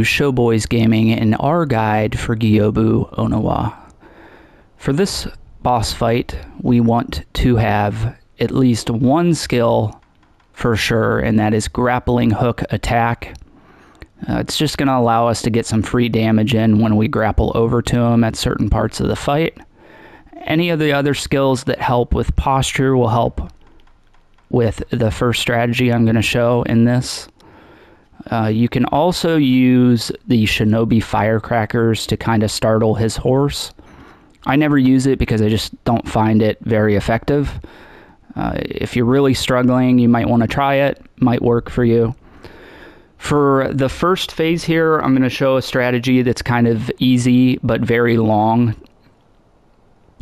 Showboys Gaming and our guide for Gyoubu Oniwa. For this boss fight, we want to have at least one skill for sure, and that is grappling hook attack. It's just going to allow us to get some free damage in when we grapple over to him at certain parts of the fight. Any of the other skills that help with posture will help with the first strategy I'm going to show in this. You can also use the shinobi firecrackers to kind of startle his horse. I never use it because I just don't find it very effective. If you're really struggling, you might want to try it. Might work for you. For the first phase here, I'm going to show a strategy that's kind of easy but very long.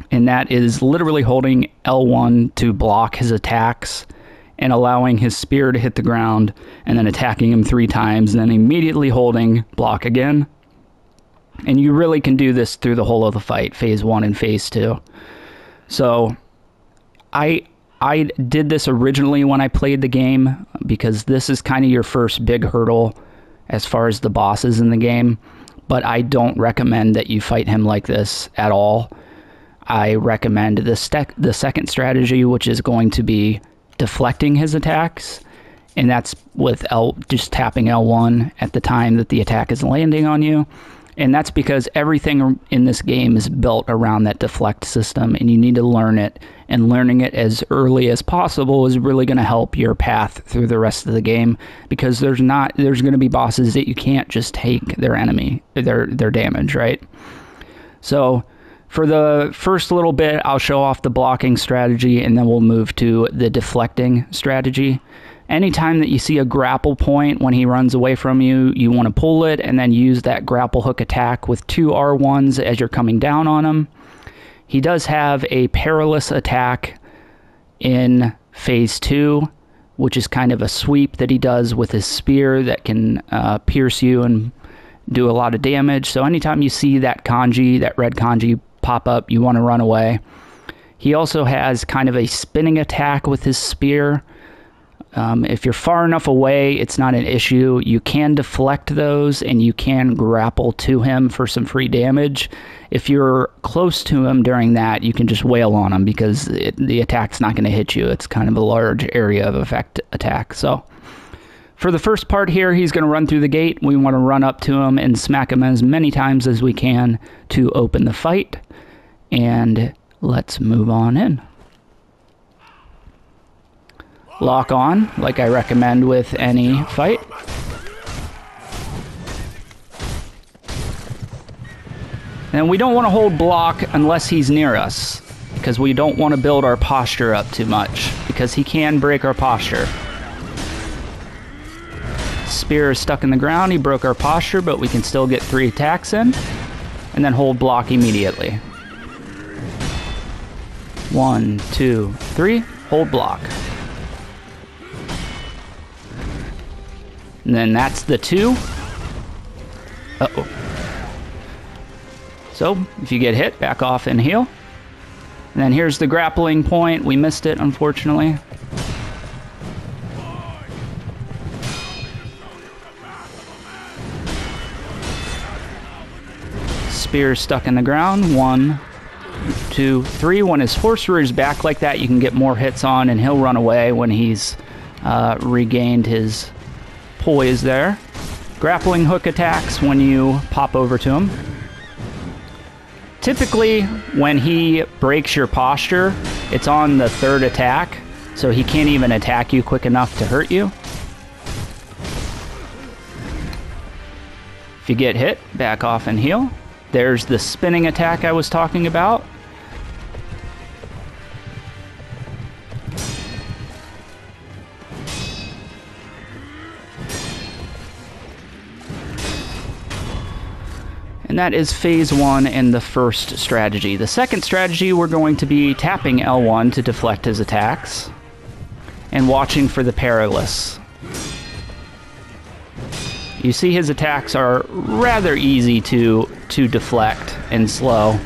And that is literally holding L1 to block his attacks and allowing his spear to hit the ground and then attacking him 3 times and then immediately holding block again. And you really can do this through the whole of the fight, phase 1 and phase 2. So I did this originally when I played the game because this is kind of your first big hurdle as far as the bosses in the game, but I don't recommend that you fight him like this at all. I recommend the second strategy, which is going to be deflecting his attacks, and that's with just tapping L1 at the time that the attack is landing on you. And that's because everything in this game is built around that deflect system, and you need to learn it, and learning it as early as possible is really going to help your path through the rest of the game, because there's going to be bosses that you can't just take their damage, right? So for the first little bit, I'll show off the blocking strategy, and then we'll move to the deflecting strategy. Anytime that you see a grapple point when he runs away from you, you want to pull it and then use that grapple hook attack with 2 R1s as you're coming down on him. He does have a perilous attack in phase 2, which is kind of a sweep that he does with his spear that can pierce you and do a lot of damage. So anytime you see that kanji, that red kanji, pop up, you want to run away. He also has kind of a spinning attack with his spear. If you're far enough away, it's not an issue. You can deflect those and you can grapple to him for some free damage. If you're close to him during that, you can just wail on him because the attack's not going to hit you. It's kind of a large area of effect attack. So for the first part here, he's going to run through the gate. We want to run up to him and smack him as many times as we can to open the fight. And let's move on in. Lock on, like I recommend with any fight. And we don't want to hold block unless he's near us, because we don't want to build our posture up too much, because he can break our posture. Spear is stuck in the ground. He broke our posture, but we can still get 3 attacks in, and then hold block immediately. 1, 2, 3, hold block. And then that's the 2. Uh-oh. So, if you get hit, back off and heal. And then here's the grappling point. We missed it, unfortunately. Spear stuck in the ground. 1, 2, 3. When his horse rears back like that, you can get more hits on, and he'll run away when he's regained his poise there. Grappling hook attacks when you pop over to him. Typically, when he breaks your posture, it's on the 3rd attack, so he can't even attack you quick enough to hurt you. If you get hit, back off and heal. There's the spinning attack I was talking about. And that is phase 1 and the first strategy. The second strategy, we're going to be tapping L1 to deflect his attacks and watching for the perilous. You see his attacks are rather easy to deflect and slow.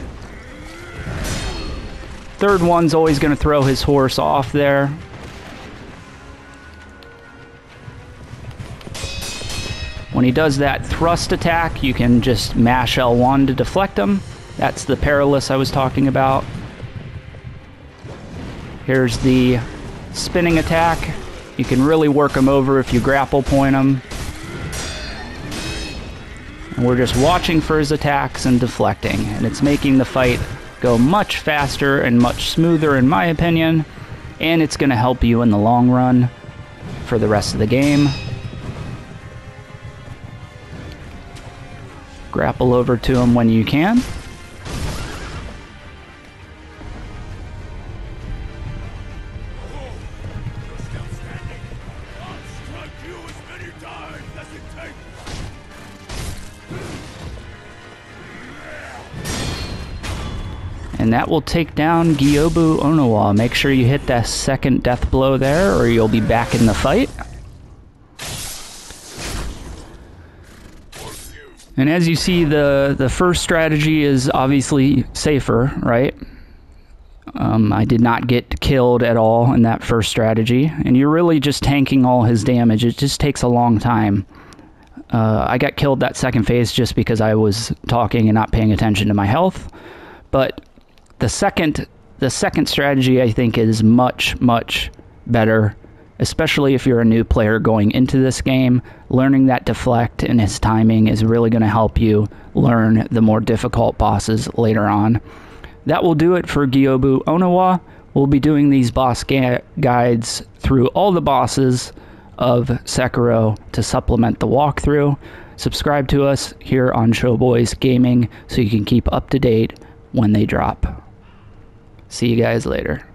3rd one's always going to throw his horse off there. When he does that thrust attack, you can just mash L1 to deflect him. That's the perilous I was talking about. Here's the spinning attack. You can really work him over if you grapple point him. And we're just watching for his attacks and deflecting, and it's making the fight go much faster and much smoother in my opinion, and it's going to help you in the long run for the rest of the game. Grapple over to him when you can. And that will take down Gyoubu Oniwa. Make sure you hit that second death blow there, or you'll be back in the fight. And as you see, the first strategy is obviously safer, right? I did not get killed at all in that first strategy. And you're really just tanking all his damage. It just takes a long time. I got killed that second phase just because I was talking and not paying attention to my health. But the second strategy, I think, is much, much better, especially if you're a new player going into this game. Learning that deflect and his timing is really going to help you learn the more difficult bosses later on. That will do it for Gyoubu Oniwa. We'll be doing these boss guides through all the bosses of Sekiro to supplement the walkthrough. Subscribe to us here on Showboys Gaming so you can keep up to date when they drop. See you guys later.